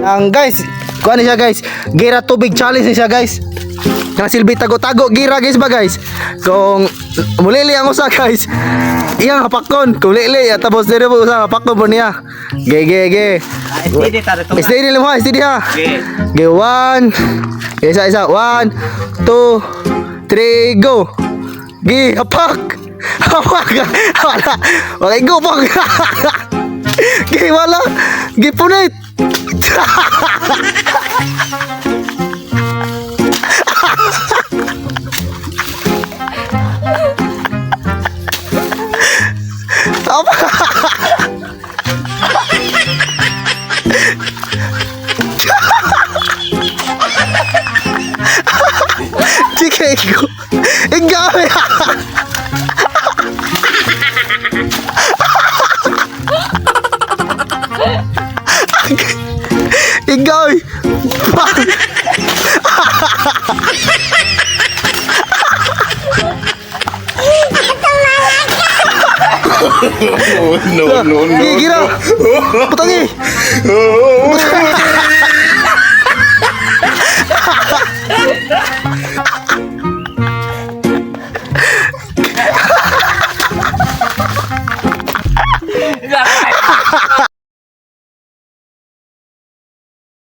Ang guys, kuha niya guys. Gira tubig challenge niya guys. Nga silbi tago-tago gira guys ba guys. Kung mulili ang usa guys. Iyang hapakon. Kung lili tapos dire mo usa hapakon po niya. Ge. Steady tara to. Steady lang ha, steady ha. Okay. Ge 1. Isa. 1 2 3 go. Ge hapak. Hapak. Wala. Okay go pag. Ge wala. Ge punit. Apa? Jika ikaw ya. Ikaw No. Gira. Putangi.